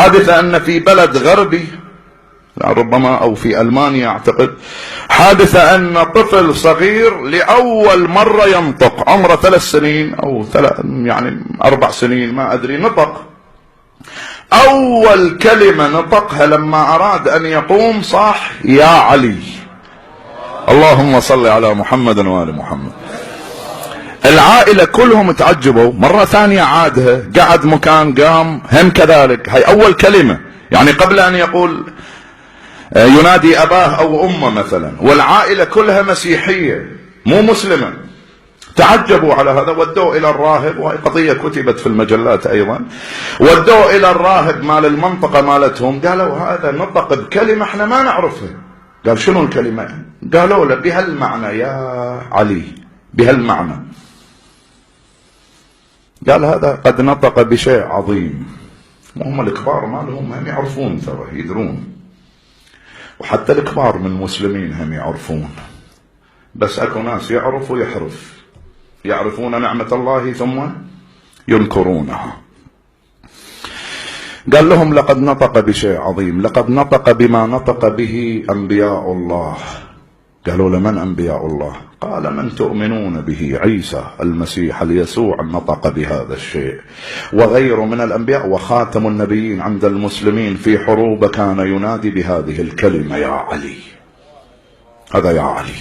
حادثة أن في بلد غربي ربما أو في ألمانيا أعتقد، حادثة أن طفل صغير لأول مرة ينطق، عمره 3 سنين أو يعني 4 سنين ما أدري، نطق أول كلمة نطقها لما أراد أن يقوم صاح يا علي. اللهم صل على محمد وآل محمد. العائلة كلهم تعجبوا. مرة ثانية عادها، قعد مكان، قام هم كذلك، هاي أول كلمة، يعني قبل أن يقول ينادي أباه أو أمه مثلا، والعائلة كلها مسيحية مو مسلمة. تعجبوا على هذا، ودوه إلى الراهب، وهي قضية كتبت في المجلات أيضا، ودوه إلى الراهب مال المنطقة مالتهم، قالوا هذا نطق بكلمة احنا ما نعرفها. قال شنو الكلمة؟ قالوا له بهالمعنى يا علي، بهالمعنى. قال هذا قد نطق بشيء عظيم. وهم الكبار مالهم هم يعرفون، ترى يدرون، وحتى الكبار من المسلمين هم يعرفون، بس اكو ناس يعرف ويحرف، يعرفون نعمة الله ثم ينكرونها. قال لهم لقد نطق بشيء عظيم، لقد نطق بما نطق به أنبياء الله. قالوا لمن أنبياء الله؟ قال من تؤمنون به، عيسى المسيح اليسوع نطق بهذا الشيء، وغيره من الأنبياء، وخاتم النبيين عند المسلمين في حروب كان ينادي بهذه الكلمة يا علي. هذا يا علي.